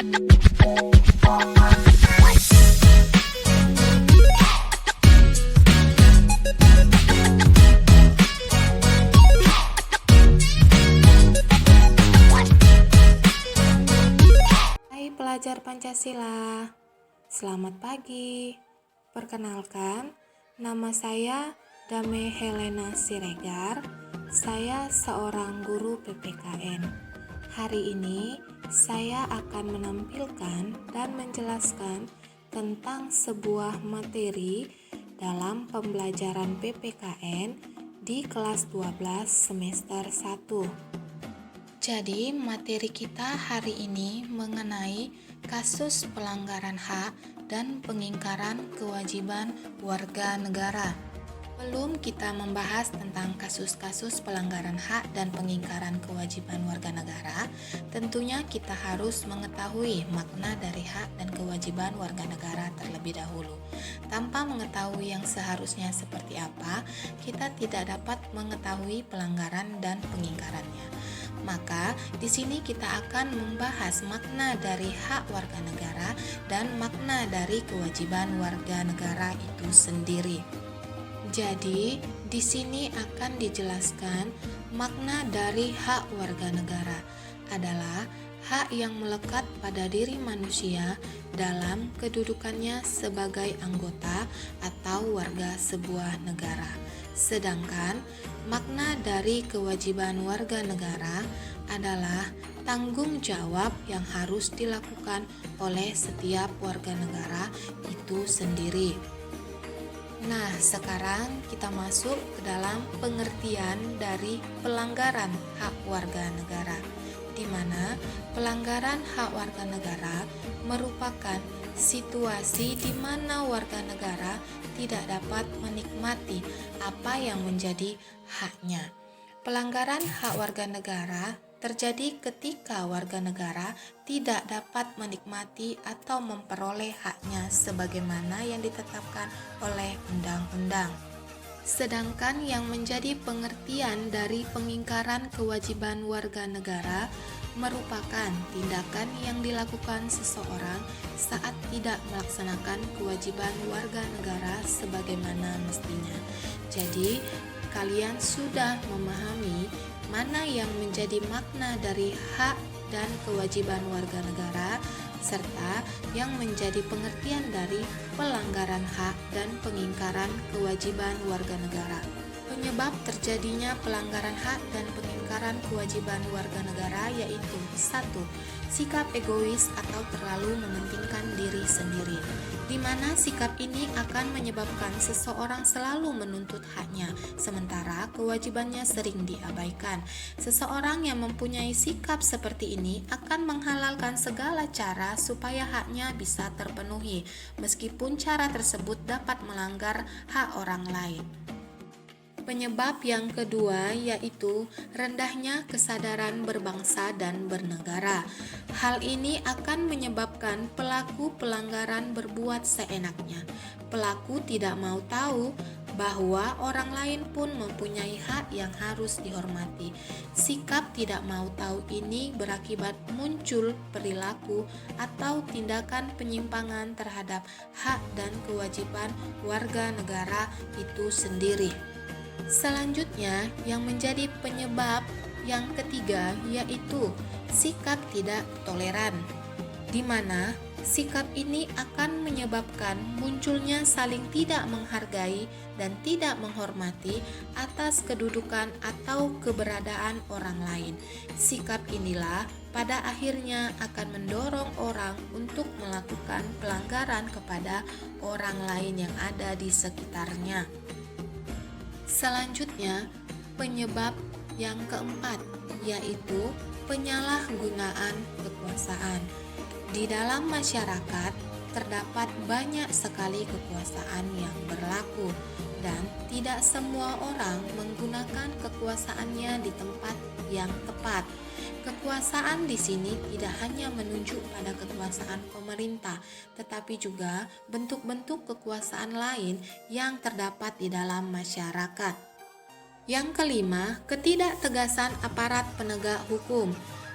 Hai pelajar Pancasila, selamat pagi. Perkenalkan, nama saya Dame Helena Siregar. Saya seorang guru PPKN. Hari ini saya akan menampilkan dan menjelaskan tentang sebuah materi dalam pembelajaran PPKN di kelas 12 semester 1. Jadi, materi kita hari ini mengenai kasus pelanggaran hak dan pengingkaran kewajiban warga negara. Sebelum kita membahas tentang kasus-kasus pelanggaran hak dan pengingkaran kewajiban warga negara, tentunya kita harus mengetahui makna dari hak dan kewajiban warga negara terlebih dahulu. Tanpa mengetahui yang seharusnya seperti apa, kita tidak dapat mengetahui pelanggaran dan pengingkarannya. Maka di sini kita akan membahas makna dari hak warga negara dan makna dari kewajiban warga negara itu sendiri. Jadi, di sini akan dijelaskan makna dari hak warga negara adalah hak yang melekat pada diri manusia dalam kedudukannya sebagai anggota atau warga sebuah negara. Sedangkan makna dari kewajiban warga negara adalah tanggung jawab yang harus dilakukan oleh setiap warga negara itu sendiri. Nah, sekarang kita masuk ke dalam pengertian dari pelanggaran hak warga negara, di mana pelanggaran hak warga negara merupakan situasi di mana warga negara tidak dapat menikmati apa yang menjadi haknya. Pelanggaran hak warga negara terjadi ketika warga negara tidak dapat menikmati atau memperoleh haknya sebagaimana yang ditetapkan oleh undang-undang. Sedangkan yang menjadi pengertian dari pengingkaran kewajiban warga negara merupakan tindakan yang dilakukan seseorang saat tidak melaksanakan kewajiban warga negara sebagaimana mestinya. Jadi, kalian sudah memahami mana yang menjadi makna dari hak dan kewajiban warga negara, serta yang menjadi pengertian dari pelanggaran hak dan pengingkaran kewajiban warga negara. Penyebab terjadinya pelanggaran hak dan pengingkaran kewajiban warga negara yaitu 1. Sikap egois atau terlalu mementingkan diri sendiri, di mana sikap ini akan menyebabkan seseorang selalu menuntut haknya, sementara kewajibannya sering diabaikan. Seseorang yang mempunyai sikap seperti ini akan menghalalkan segala cara supaya haknya bisa terpenuhi, meskipun cara tersebut dapat melanggar hak orang lain. Penyebab yang kedua yaitu rendahnya kesadaran berbangsa dan bernegara. Hal ini akan menyebabkan pelaku pelanggaran berbuat seenaknya. Pelaku tidak mau tahu bahwa orang lain pun mempunyai hak yang harus dihormati. Sikap tidak mau tahu ini berakibat muncul perilaku atau tindakan penyimpangan terhadap hak dan kewajiban warga negara itu sendiri. Selanjutnya, yang menjadi penyebab yang ketiga yaitu sikap tidak toleran, di mana sikap ini akan menyebabkan munculnya saling tidak menghargai dan tidak menghormati atas kedudukan atau keberadaan orang lain. Sikap inilah pada akhirnya akan mendorong orang untuk melakukan pelanggaran kepada orang lain yang ada di sekitarnya. Selanjutnya, penyebab yang keempat yaitu penyalahgunaan kekuasaan. Di dalam masyarakat terdapat banyak sekali kekuasaan yang berlaku dan tidak semua orang menggunakan kekuasaannya di tempat yang tepat. Kekuasaan di sini tidak hanya menunjuk pada kekuasaan pemerintah, tetapi juga bentuk-bentuk kekuasaan lain yang terdapat di dalam masyarakat. Yang kelima, ketidaktegasan aparat penegak hukum.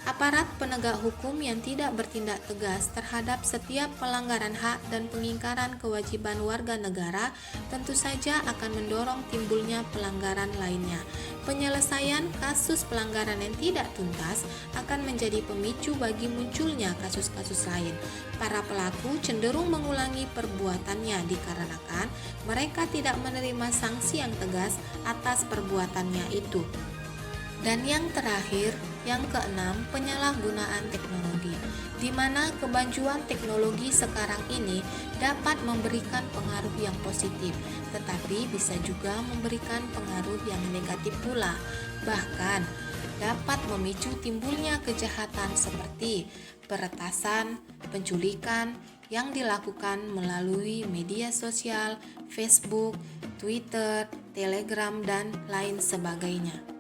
Aparat penegak hukum yang tidak bertindak tegas terhadap setiap pelanggaran hak dan pengingkaran kewajiban warga negara tentu saja akan mendorong timbulnya pelanggaran lainnya. Penyelesaian kasus pelanggaran yang tidak tuntas akan menjadi pemicu bagi munculnya kasus-kasus lain. Para pelaku cenderung mengulangi perbuatannya dikarenakan mereka tidak menerima sanksi yang tegas atas perbuatannya itu. Dan yang terakhir, yang keenam, penyalahgunaan teknologi, di mana kemajuan teknologi sekarang ini dapat memberikan pengaruh yang positif, tetapi bisa juga memberikan pengaruh yang negatif pula. Bahkan, dapat memicu timbulnya kejahatan seperti peretasan, penculikan, yang dilakukan melalui media sosial, Facebook, Twitter, Telegram, dan lain sebagainya.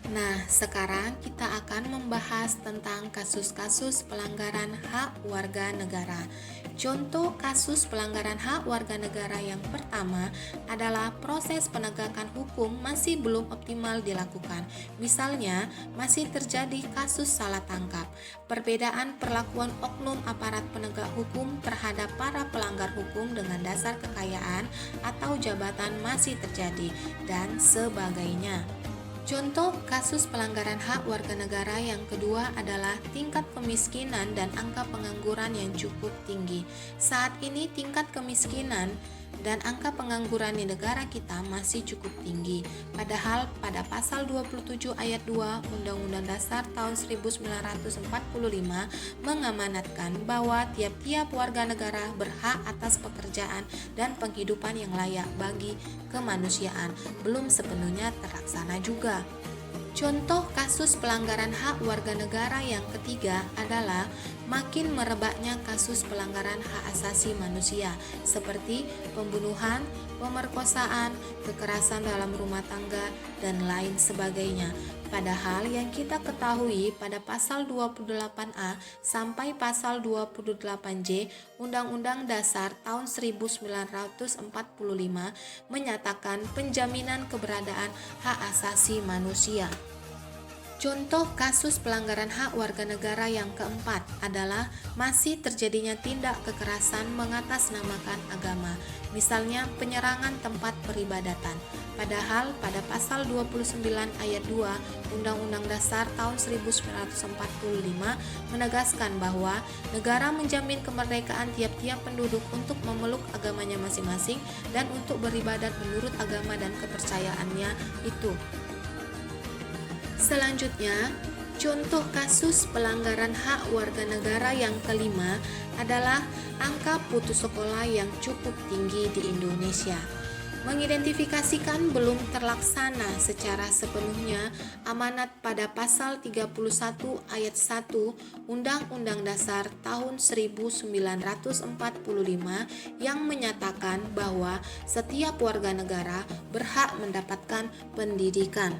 Nah, sekarang kita akan membahas tentang kasus-kasus pelanggaran hak warga negara. Contoh kasus pelanggaran hak warga negara yang pertama adalah proses penegakan hukum masih belum optimal dilakukan. Misalnya, masih terjadi kasus salah tangkap. Perbedaan perlakuan oknum aparat penegak hukum terhadap para pelanggar hukum dengan dasar kekayaan atau jabatan masih terjadi, dan sebagainya. Contoh kasus pelanggaran hak warga negara yang kedua adalah tingkat kemiskinan dan angka pengangguran yang cukup tinggi. Saat ini tingkat kemiskinan dan angka pengangguran di negara kita masih cukup tinggi. Padahal pada pasal 27 ayat 2 Undang-Undang Dasar tahun 1945 mengamanatkan bahwa tiap-tiap warga negara berhak atas pekerjaan dan penghidupan yang layak bagi kemanusiaan, belum sepenuhnya terlaksana juga. Contoh kasus pelanggaran hak warga negara yang ketiga adalah makin merebaknya kasus pelanggaran hak asasi manusia seperti pembunuhan, pemerkosaan, kekerasan dalam rumah tangga, dan lain sebagainya. Padahal yang kita ketahui pada pasal 28A sampai pasal 28J Undang-Undang Dasar tahun 1945 menyatakan penjaminan keberadaan hak asasi manusia. Contoh kasus pelanggaran hak warga negara yang keempat adalah masih terjadinya tindak kekerasan mengatasnamakan agama, misalnya penyerangan tempat peribadatan. Padahal pada pasal 29 ayat 2 Undang-Undang Dasar tahun 1945 menegaskan bahwa negara menjamin kemerdekaan tiap-tiap penduduk untuk memeluk agamanya masing-masing dan untuk beribadat menurut agama dan kepercayaannya itu. Selanjutnya, contoh kasus pelanggaran hak warga negara yang kelima adalah angka putus sekolah yang cukup tinggi di Indonesia. Mengidentifikasikan belum terlaksana secara sepenuhnya amanat pada pasal 31 ayat 1 Undang-Undang Dasar tahun 1945 yang menyatakan bahwa setiap warga negara berhak mendapatkan pendidikan.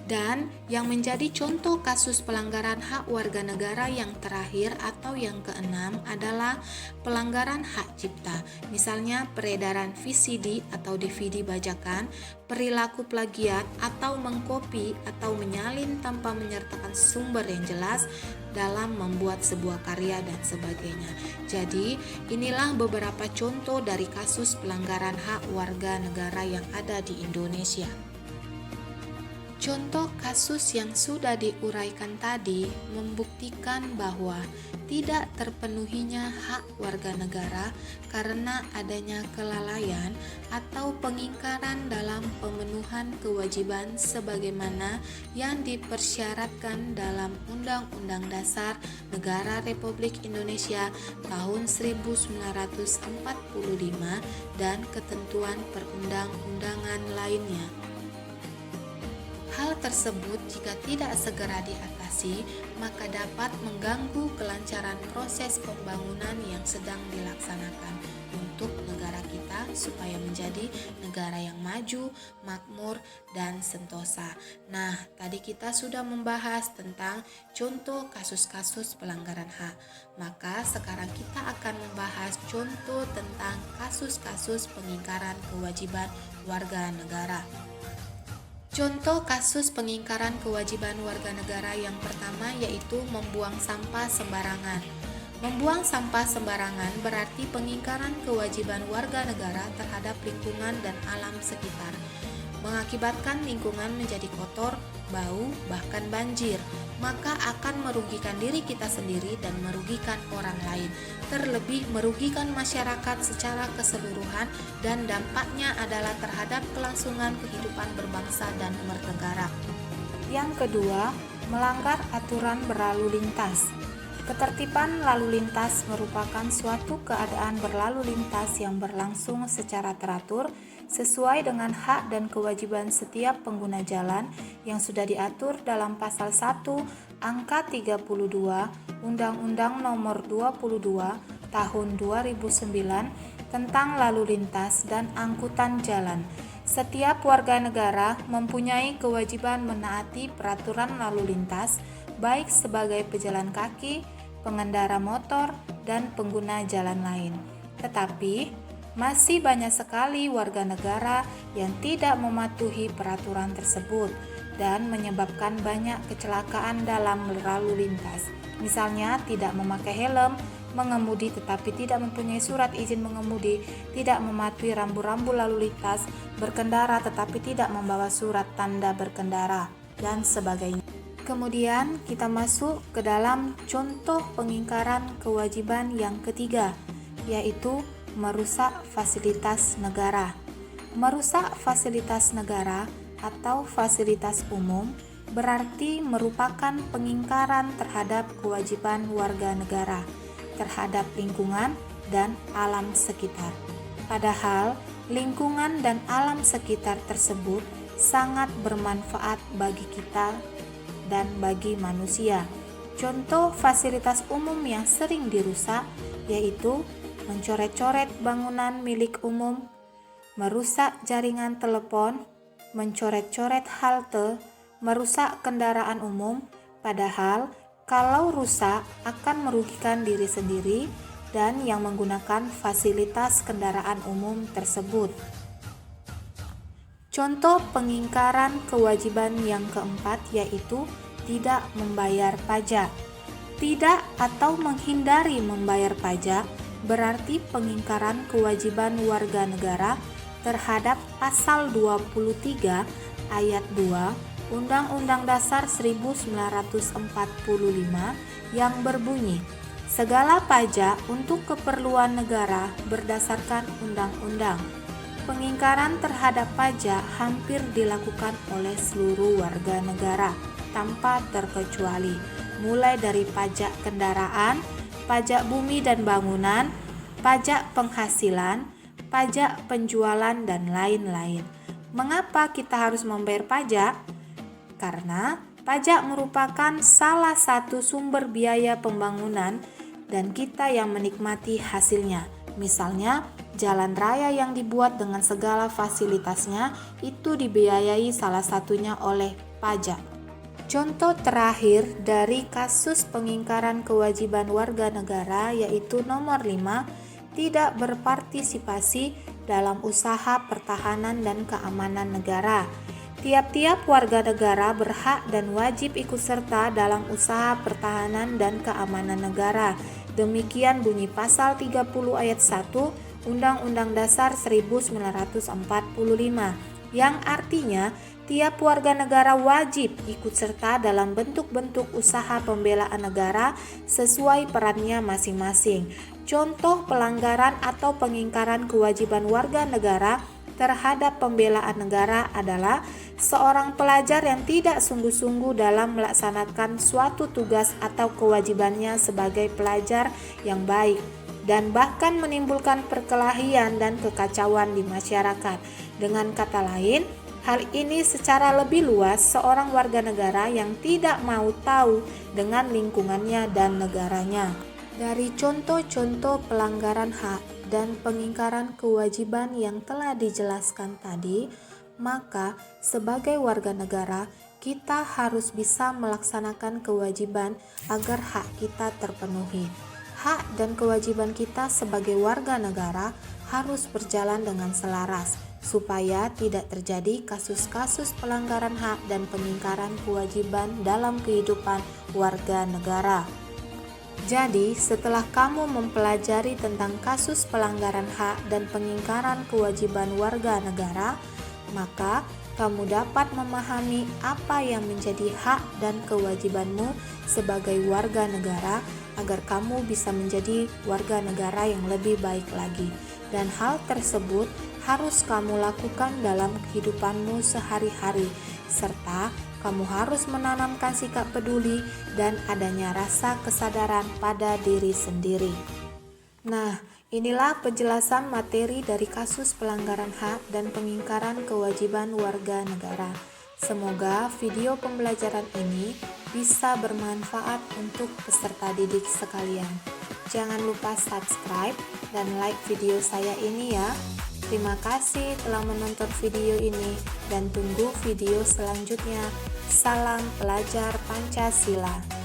Dan yang menjadi contoh kasus pelanggaran hak warga negara yang terakhir atau yang keenam adalah pelanggaran hak cipta, misalnya peredaran VCD atau DVD bajakan, perilaku plagiat atau mengkopi atau menyalin tanpa menyertakan sumber yang jelas dalam membuat sebuah karya dan sebagainya. Jadi, inilah beberapa contoh dari kasus pelanggaran hak warga negara yang ada di Indonesia. Contoh kasus yang sudah diuraikan tadi membuktikan bahwa tidak terpenuhinya hak warga negara karena adanya kelalaian atau pengingkaran dalam pemenuhan kewajiban sebagaimana yang dipersyaratkan dalam Undang-Undang Dasar Negara Republik Indonesia tahun 1945 dan ketentuan perundang-undangan lainnya. Hal tersebut jika tidak segera diatasi, maka dapat mengganggu kelancaran proses pembangunan yang sedang dilaksanakan untuk negara kita supaya menjadi negara yang maju, makmur, dan sentosa. Nah, tadi kita sudah membahas tentang contoh kasus-kasus pelanggaran hak. Maka sekarang kita akan membahas contoh tentang kasus-kasus pengingkaran kewajiban warga negara. Contoh kasus pengingkaran kewajiban warga negara yang pertama yaitu membuang sampah sembarangan. Membuang sampah sembarangan berarti pengingkaran kewajiban warga negara terhadap lingkungan dan alam sekitar, mengakibatkan lingkungan menjadi kotor, bau, bahkan banjir, maka akan merugikan diri kita sendiri dan merugikan orang lain, terlebih merugikan masyarakat secara keseluruhan, dan dampaknya adalah terhadap kelangsungan kehidupan berbangsa dan bernegara. Yang kedua, melanggar aturan berlalu lintas. Ketertiban lalu lintas merupakan suatu keadaan berlalu lintas yang berlangsung secara teratur sesuai dengan hak dan kewajiban setiap pengguna jalan yang sudah diatur dalam pasal 1 angka 32 Undang-Undang Nomor 22 Tahun 2009 tentang lalu lintas dan angkutan jalan. Setiap warga negara mempunyai kewajiban menaati peraturan lalu lintas, baik sebagai pejalan kaki, pengendara motor, dan pengguna jalan lain. Tetapi, masih banyak sekali warga negara yang tidak mematuhi peraturan tersebut dan menyebabkan banyak kecelakaan dalam lalu lintas. Misalnya, tidak memakai helm, mengemudi tetapi tidak mempunyai surat izin mengemudi, tidak mematuhi rambu-rambu lalu lintas, berkendara tetapi tidak membawa surat tanda berkendara, dan sebagainya. Kemudian kita masuk ke dalam contoh pengingkaran kewajiban yang ketiga, yaitu merusak fasilitas negara. Merusak fasilitas negara atau fasilitas umum berarti merupakan pengingkaran terhadap kewajiban warga negara terhadap lingkungan dan alam sekitar. Padahal lingkungan dan alam sekitar tersebut sangat bermanfaat bagi kita dan bagi manusia. Contoh fasilitas umum yang sering dirusak yaitu mencoret-coret bangunan milik umum, merusak jaringan telepon, mencoret-coret halte, merusak kendaraan umum, padahal kalau rusak akan merugikan diri sendiri dan yang menggunakan fasilitas kendaraan umum tersebut. Contoh pengingkaran kewajiban yang keempat yaitu tidak membayar pajak. Tidak atau menghindari membayar pajak berarti pengingkaran kewajiban warga negara terhadap pasal 23 ayat 2 Undang-Undang Dasar 1945 yang berbunyi, segala pajak untuk keperluan negara berdasarkan undang-undang. Pengingkaran terhadap pajak hampir dilakukan oleh seluruh warga negara tanpa terkecuali, mulai dari pajak kendaraan, pajak bumi dan bangunan, pajak penghasilan, pajak penjualan, dan lain-lain. Mengapa kita harus membayar pajak? Karena pajak merupakan salah satu sumber biaya pembangunan dan kita yang menikmati hasilnya. Misalnya, jalan raya yang dibuat dengan segala fasilitasnya itu dibiayai salah satunya oleh pajak. Contoh terakhir dari kasus pengingkaran kewajiban warga negara yaitu nomor 5, tidak berpartisipasi dalam usaha pertahanan dan keamanan negara. Tiap-tiap warga negara berhak dan wajib ikut serta dalam usaha pertahanan dan keamanan negara. Demikian bunyi pasal 30 ayat 1 Undang-Undang Dasar 1945, yang artinya tiap warga negara wajib ikut serta dalam bentuk-bentuk usaha pembelaan negara sesuai perannya masing-masing. Contoh pelanggaran atau pengingkaran kewajiban warga negara terhadap pembelaan negara adalah seorang pelajar yang tidak sungguh-sungguh dalam melaksanakan suatu tugas atau kewajibannya sebagai pelajar yang baik dan bahkan menimbulkan perkelahian dan kekacauan di masyarakat. Dengan kata lain, hal ini secara lebih luas seorang warga negara yang tidak mau tahu dengan lingkungannya dan negaranya. Dari contoh-contoh pelanggaran hak dan pengingkaran kewajiban yang telah dijelaskan tadi, maka sebagai warga negara kita harus bisa melaksanakan kewajiban agar hak kita terpenuhi. Hak dan kewajiban kita sebagai warga negara harus berjalan dengan selaras. supaya tidak terjadi kasus-kasus pelanggaran hak dan pengingkaran kewajiban dalam kehidupan warga negara. Jadi, setelah kamu mempelajari tentang kasus pelanggaran hak dan pengingkaran kewajiban warga negara, maka kamu dapat memahami apa yang menjadi hak dan kewajibanmu sebagai warga negara agar kamu bisa menjadi warga negara yang lebih baik lagi. Dan hal tersebut harus kamu lakukan dalam kehidupanmu sehari-hari, serta kamu harus menanamkan sikap peduli dan adanya rasa kesadaran pada diri sendiri. Nah, inilah penjelasan materi dari kasus pelanggaran hak dan pengingkaran kewajiban warga negara. Semoga video pembelajaran ini bisa bermanfaat untuk peserta didik sekalian. Jangan lupa subscribe dan like video saya ini ya. Terima kasih telah menonton video ini dan tunggu video selanjutnya. Salam pelajar Pancasila.